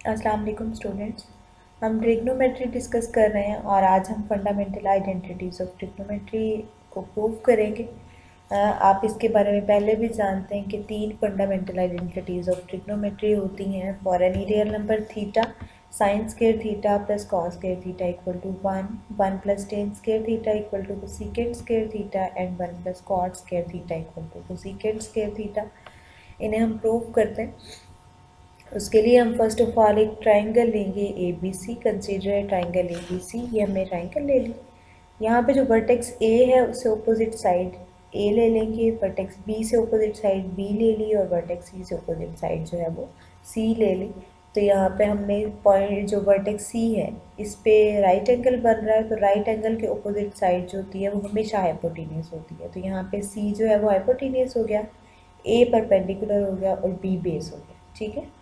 अस्सलाम वालेकुम स्टूडेंट्स। हम ट्रिग्नोमेट्री डिस्कस कर रहे हैं और आज हम फंडामेंटल आइडेंटिटीज़ ऑफ ट्रिग्नोमेट्री को प्रूव करेंगे। आप इसके बारे में पहले भी जानते हैं कि 3 फंडामेंटल आइडेंटिटीज़ ऑफ ट्रिग्नोमेट्री होती हैं। For any real number theta, sine square theta plus cos square theta equal to 1 plus tan square theta equal to cosecant square theta and 1 plus cot square theta equal to cosecant square theta. इन्हें हम prove करते हैं। उसके लिए हम first of all एक triangle लेंगे A B C. Consider triangle A B C. ये हमने ट्राइंगल ले ली। यहाँ पे जो वर्टेक्स ए है उससे ऑपोजिट साइड ए ले लेंगे, वर्टेक्स बी से ऑपोजिट साइड बी ले ली और वर्टेक्स सी से ऑपोजिट साइड जो है वो सी ले ली। तो यहाँ पे हमने पॉइंट जो वर्टेक्स सी है इस पे राइट एंगल बन रहा है, तो राइट एंगल के ऑपोजिट साइड जो होती है वो हमेशा हाइपोटेनियस होती है। तो यहाँ पे सी जो है वो हाइपोटेनियस हो गया, ए परपेंडिकुलर हो गया और बी बेस हो गया। ठीक है,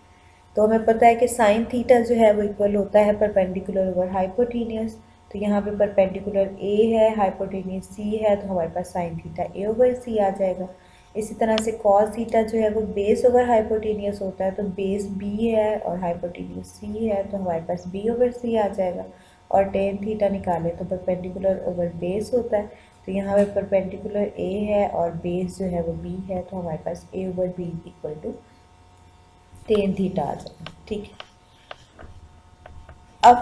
तो हमें पता है कि साइन थीटा जो है वो इक्वल होता है परपेंडिकुलर ओवर हाइपोटेनियस। तो यहाँ पे परपेंडिकुलर ए है, हाइपोटेनियस सी है, तो हमारे पास साइन थीटा ए ओवर सी आ जाएगा। इसी तरह से कॉस थीटा जो है वो बेस ओवर हाइपोटेनियस होता है, तो बेस बी है और हाइपोटेनियस सी है, तो हमारे पास बी ओवर सी आ जाएगा। और टेन थीटा निकाले तो परपेंडिकुलर ओवर बेस होता है, तो यहाँ पे परपेंडिकुलर ए है और बेस जो है वो बी है, तो हमारे पास A over B equal to tan theta आ जाएगा। ठीक है, अब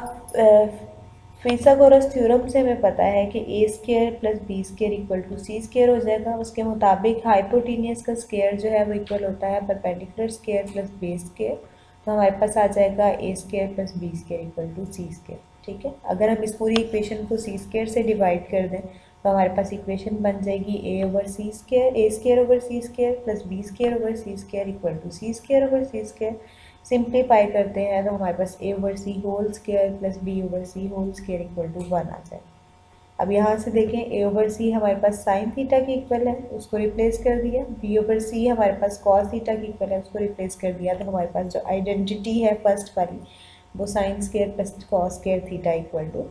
फिथागोरस थ्योरम से हमें पता है कि A square plus B square equal to C square हो जाएगा। उसके मुताबिक हाइपोटेनियस का स्क्वायर जो है वो इक्वल होता है perpendicular square plus base square. तो हमारे पास आ जाएगा A square plus B square equal to C square. ठीक है, अगर हम इस पूरी इक्वेशन को सी स्क्वायर से डिवाइड कर दें तो हमारे पास इक्वेशन बन जाएगी A over C square, A square over C square plus B square over C square equal to C square over C square. Simplify करते हैं तो हमारे पास A over C whole square plus B over C whole square equal to 1 आ जाए। अब यहाँ से देखें, ए ओवर सी हमारे पास साइन थीटा की इक्वल है, उसको रिप्लेस कर दिया। बी ओवर सी हमारे पास कॉस थीटा की इक्वल है, उसको रिप्लेस कर दिया। तो हमारे पास जो आइडेंटिटी है फर्स्ट वाली वो sine square plus cos square theta equal to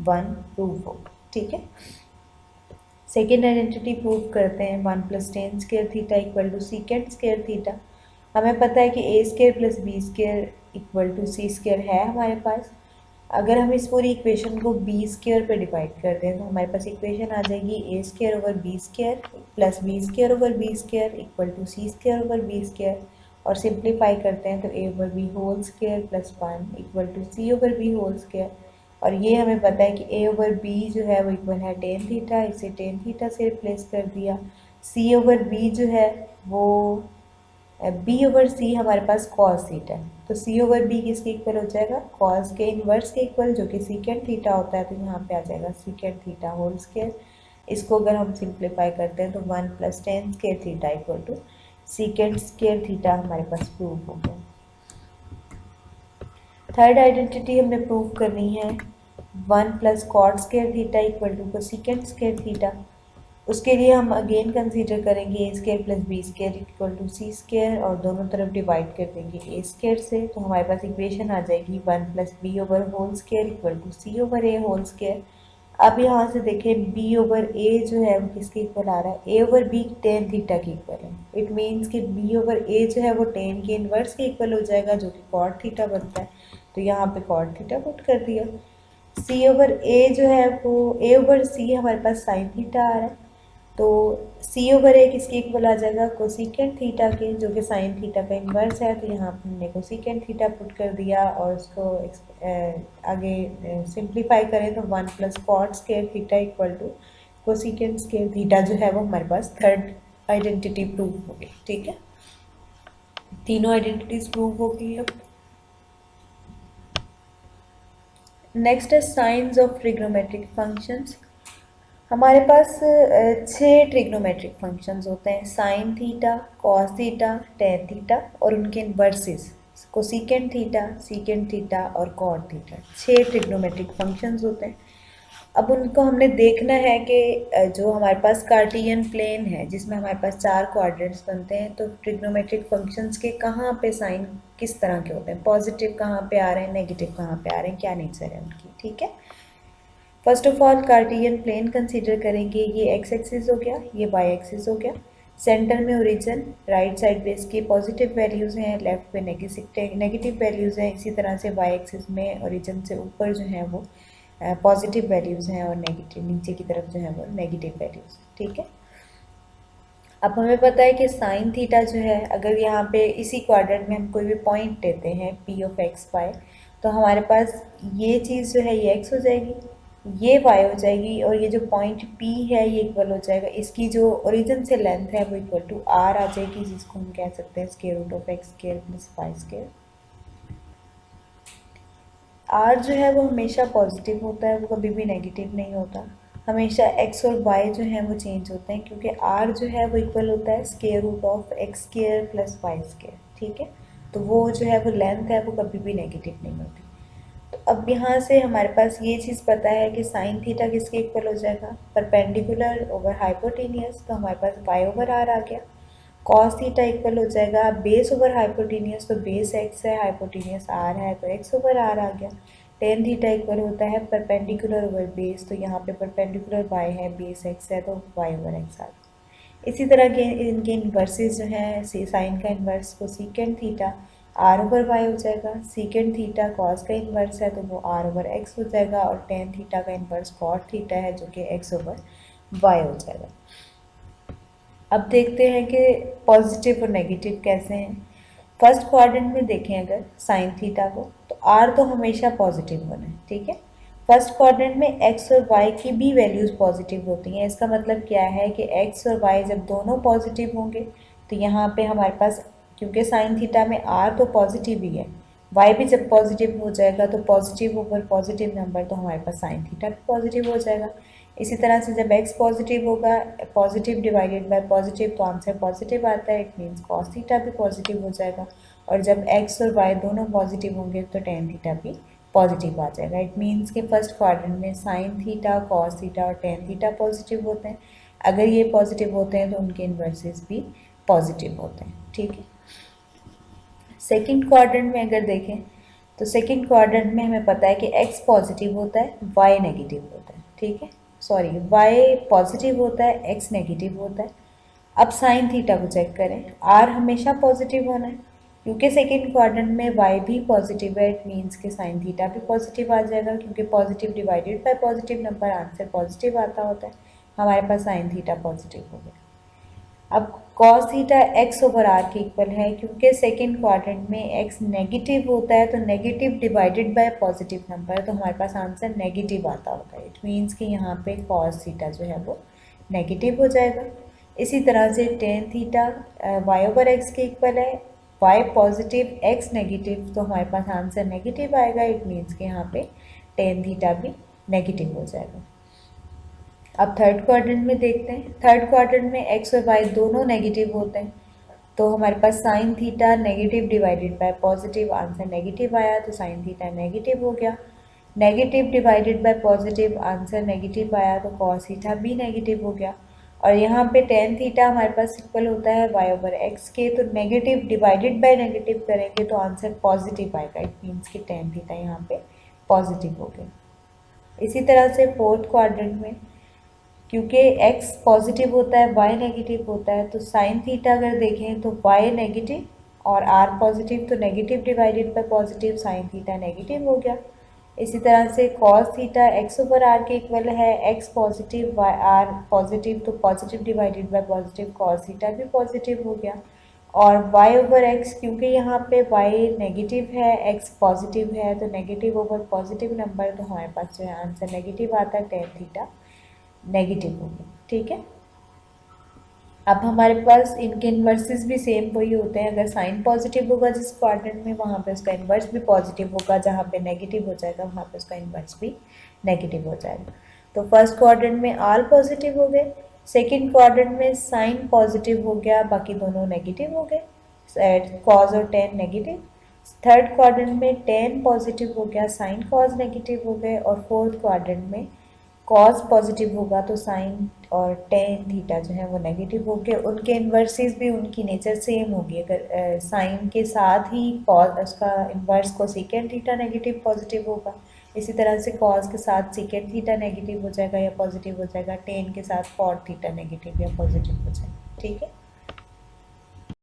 1 prove हो। ठीक है, सेकेंड आइडेंटिटी प्रूव करते हैं 1 plus tan square theta equal to secant square theta. हमें पता है कि A square plus B square equal to C square है हमारे पास। अगर हम इस पूरी इक्वेशन को बी स्क्वायर पे डिवाइड कर दें तो हमारे पास इक्वेशन आ जाएगी A square over B square plus B square over B square equal to C square over B square. और सिंप्लीफाई करते हैं तो A over B whole square plus 1 equal to C over B whole square. और ये हमें पता है कि ए ओवर बी जो है वो इक्वल है टेन थीटा, इसे टेन थीटा से रिप्लेस कर दिया। सी ओवर बी जो है वो बी ओवर सी हमारे पास कॉस थीटा है, तो सी ओवर बी किसके इक्वल हो जाएगा, कॉस के इन्वर्स के इक्वल, जो कि सीकेंट थीटा होता है। तो यहाँ पे आ जाएगा सीकेंट थीटा होल स्क्वायर। इसको अगर हम सिंप्लीफाई करते हैं तो 1 plus tan square theta equal to secant square theta हमारे पास प्रूव हो गया। थर्ड आइडेंटिटी हमने प्रूव करनी है 1 plus cot square theta equal to cosecant square theta. उसके लिए हम अगेन कंसीडर करेंगे A square plus B square equal to C square और दोनों तरफ डिवाइड कर देंगे ए स्क्वायर से। तो हमारे पास इक्वेशन आ जाएगी 1 plus B over whole square equal to C over A whole square. अब यहाँ से देखें बी ओवर ए जो है वो किसके इक्वल आ रहा है, ए ओवर बी टेन थीटा के इक्वल है। इट मीन्स कि बी ओवर ए जो है वो टेन के इन्वर्स के इक्वल हो जाएगा, जो कि कॉट थीटा बनता है। तो यहाँ पे कॉट थीटा पुट कर दिया। सी ओवर ए जो है वो ए ओवर सी हमारे पास साइन थीटा आ रहा है, तो सी ओवर ए किसके इक्वल आ जाएगा, कोसेकेंट थीटा के, जो कि साइन थीटा का इन्वर्स है। तो यहाँ पर हमने कोसेकेंट थीटा पुट कर दिया और उसको आगे सिंप्लीफाई करें तो 1 plus cot square theta equal to cosecant square theta जो है वो हमारे पास थर्ड आइडेंटिटी प्रूव हो गई। ठीक है, तीनों आइडेंटिटीज प्रूव हो गई। अब नेक्स्ट है साइंस ऑफ ट्रिग्नोमेट्रिक फंक्शंस। हमारे पास 6 ट्रिग्नोमेट्रिक फंक्शंस होते हैं, sine theta, cos theta, tan theta और उनके inverses cosecant theta, secant theta और कॉट थीटा। 6 ट्रिग्नोमेट्रिक फंक्शंस होते हैं। अब उनको हमने देखना है कि जो हमारे पास कार्टियन प्लेन है जिसमें हमारे पास 4 क्वाड्रेंट्स बनते हैं, तो ट्रिग्नोमेट्रिक फंक्शंस के कहाँ पे साइन किस तरह के होते हैं, पॉजिटिव कहाँ पे आ रहे हैं, नेगेटिव कहाँ पे आ रहे हैं, क्या नेचर है उनकी। ठीक है, first of all Cartesian plane consider करेंगे। ये एक्स एक्सिस हो गया, ये वाई एक्सिस हो गया। सेंटर में ओरिजिन, राइट साइड पे इसके पॉजिटिव वैल्यूज़ हैं, लेफ्ट पे नेगेटिव वैल्यूज़ हैं। इसी तरह से वाई एक्सिस में ओरिजिन से ऊपर जो है वो पॉजिटिव वैल्यूज़ हैं और नेगेटिव नीचे की तरफ जो है वो नेगेटिव वैल्यूज़। ठीक है, अब हमें पता है कि साइन थीटा जो है, अगर यहाँ पे इसी क्वाड्रेंट में हम कोई भी पॉइंट लेते हैं पी ऑफ एक्स वाई, तो हमारे पास ये चीज़ जो है ये एक्स हो जाएगी, ये वाई हो जाएगी, और ये जो पॉइंट पी है ये इक्वल हो जाएगा, इसकी जो ओरिजिन से लेंथ है वो इक्वल टू आर आ जाएगी, जिसको हम कह सकते हैं square root of x square plus y square. R जो है वो हमेशा पॉजिटिव होता है, वो कभी भी नेगेटिव नहीं होता। हमेशा एक्स और वाई जो है वो चेंज होते हैं, क्योंकि आर जो है वो इक्वल होता है square root of x square plus y square. ठीक है, तो वो जो है वो लेंथ है वो कभी भी नेगेटिव नहीं होती। तो अब यहाँ से हमारे पास ये चीज़ पता है कि साइन थीटा किसके इक्वल हो जाएगा, परपेंडिकुलर ओवर हाइपोटेनियस, तो हमारे पास वाई ओवर आर आ गया। कॉस थीटा इक्वल हो जाएगा बेस ओवर हाइपोटेनियस, तो बेस एक्स है, हाइपोटेनियस आर है, तो एक्स ओवर आर आ गया। टेन थीटा इक्वल होता है परपेंडिकुलर ओवर बेस, तो यहाँ पे परपेंडिकुलर वाई है, बेस एक्स है, तो वाई ओवर एक्स आ गया। इसी तरह के इनके इन्वर्सेस जो हैं, साइन का इन्वर्स को secant theta r over y हो जाएगा, सीकेंड थीटा कॉस का इन्वर्स है तो वो आर ओवर एक्स हो जाएगा, और टेन थीटा का इन्वर्स कॉट थीटा है जो कि एक्स ओवर वाई हो जाएगा। अब देखते हैं कि पॉजिटिव और नेगेटिव कैसे हैं। फर्स्ट क्वाड्रेंट में देखें अगर साइन थीटा को, तो आर तो हमेशा पॉजिटिव होना है। ठीक है, फर्स्ट क्वाड्रेंट में एक्स और वाई की भी वैल्यूज़ पॉजिटिव होती हैं। इसका मतलब क्या है कि एक्स और वाई जब दोनों पॉजिटिव होंगे तो यहाँ पे हमारे पास, क्योंकि साइन थीटा में आर तो पॉजिटिव ही है, वाई भी जब पॉजिटिव हो जाएगा तो पॉजिटिव ओवर पॉजिटिव नंबर, तो हमारे पास साइन थीटा भी पॉजिटिव हो जाएगा। इसी तरह से जब x पॉजिटिव होगा, पॉजिटिव डिवाइडेड बाय पॉजिटिव, तो आंसर पॉजिटिव आता है, इट मीन्स कॉस थीटा भी पॉजिटिव हो जाएगा। और जब x और y दोनों पॉजिटिव होंगे तो टेन थीटा भी पॉजिटिव आ जाएगा। इट मीन्स कि फर्स्ट क्वाड्रेंट में साइन थीटा, कॉस थीटा और टेन थीटा पॉजिटिव होते हैं। अगर ये पॉजिटिव होते हैं तो उनके इन्वर्सेस भी पॉजिटिव होते हैं। ठीक है, सेकेंड क्वाड्रेंट में अगर देखें तो सेकेंड क्वाड्रेंट में हमें पता है कि x पॉजिटिव होता है, y नेगेटिव होता है। ठीक है, सॉरी, y पॉजिटिव होता है, x नेगेटिव होता है। अब साइन थीटा को चेक करें, r हमेशा पॉजिटिव होना है, क्योंकि सेकेंड क्वाड्रेंट में y भी पॉजिटिव है, इट मीन्स कि साइन थीटा भी पॉजिटिव आ जाएगा, क्योंकि positive divided by positive number answer positive आता होता है। हमारे पास साइन थीटा पॉजिटिव हो गया। अब cos theta x over r के इक्वल है, क्योंकि सेकेंड क्वाड्रेंट में x नेगेटिव होता है, तो negative divided by positive number, तो हमारे पास आंसर नेगेटिव आता होता है। इट मीन्स कि यहाँ पे cos थीटा जो है वो नेगेटिव हो जाएगा। इसी तरह से tan theta y over x के इक्वल है, y पॉजिटिव x नेगेटिव, तो हमारे पास आंसर नेगेटिव आएगा। इट मीन्स कि यहाँ पे टेन थीटा भी नेगेटिव हो जाएगा। अब थर्ड क्वाड्रेंट में देखते हैं, थर्ड क्वाड्रेंट में एक्स और वाई दोनों नेगेटिव होते हैं, तो हमारे पास sine theta negative divided by positive, answer negative आया, तो साइन थीटा नेगेटिव हो गया। Negative divided by positive, answer negative आया, तो कॉस थीटा भी नेगेटिव हो गया। और यहाँ पे टेन थीटा हमारे पास इक्वल होता है वाई ओवर एक्स के, तो नेगेटिव डिवाइडेड बाय नेगेटिव करेंगे तो आंसर पॉजिटिव आएगा। इट मीन्स कि टेन थीटा यहाँ पे पॉजिटिव हो गया। इसी तरह से फोर्थ क्वाड्रेंट में, क्योंकि x पॉजिटिव होता है, y नेगेटिव होता है, तो साइन थीटा अगर देखें तो y नेगेटिव और r पॉजिटिव, तो negative divided by positive, sine theta negative हो गया। इसी तरह से cos theta x over r के इक्वल है, x positive y r positive, तो positive divided by positive, cos theta भी पॉजिटिव हो गया। और y ओवर x, क्योंकि यहाँ पे y नेगेटिव है, x पॉजिटिव है, तो नेगेटिव ओवर पॉजिटिव नंबर, तो हमारे पास जो है आंसर नेगेटिव आता है, टेन थीटा नेगेटिव हो गया। ठीक है, अब हमारे पास इनके इन्वर्सेस भी सेम वही होते हैं। अगर साइन पॉजिटिव होगा जिस क्वाड्रेंट में, वहाँ पे उसका इन्वर्स भी पॉजिटिव होगा, जहाँ पे नेगेटिव हो जाएगा वहाँ पे उसका इन्वर्स भी नेगेटिव हो जाएगा। तो फर्स्ट क्वाड्रेंट में आर पॉजिटिव हो गए, सेकेंड क्वाड्रेंट में साइन पॉजिटिव हो गया, बाकी दोनों नेगेटिव हो गए, कॉज और टेन नेगेटिव। थर्ड क्वाड्रेंट में टेन पॉजिटिव हो गया, साइन कॉज नेगेटिव हो गए, और फोर्थ क्वाड्रेंट में कॉस पॉजिटिव होगा तो साइन और टेन थीटा जो है वो नेगेटिव हो गए। उनके इन्वर्सेस भी उनकी नेचर सेम होगी। अगर साइन के साथ ही कॉस, उसका इन्वर्स को सीकेंड थीटा नेगेटिव पॉजिटिव होगा, इसी तरह से कॉस के साथ सीकेंड थीटा नेगेटिव हो जाएगा या पॉजिटिव हो जाएगा, टेन के साथ कॉट थीटा नेगेटिव या पॉजिटिव हो जाएगा। ठीक है।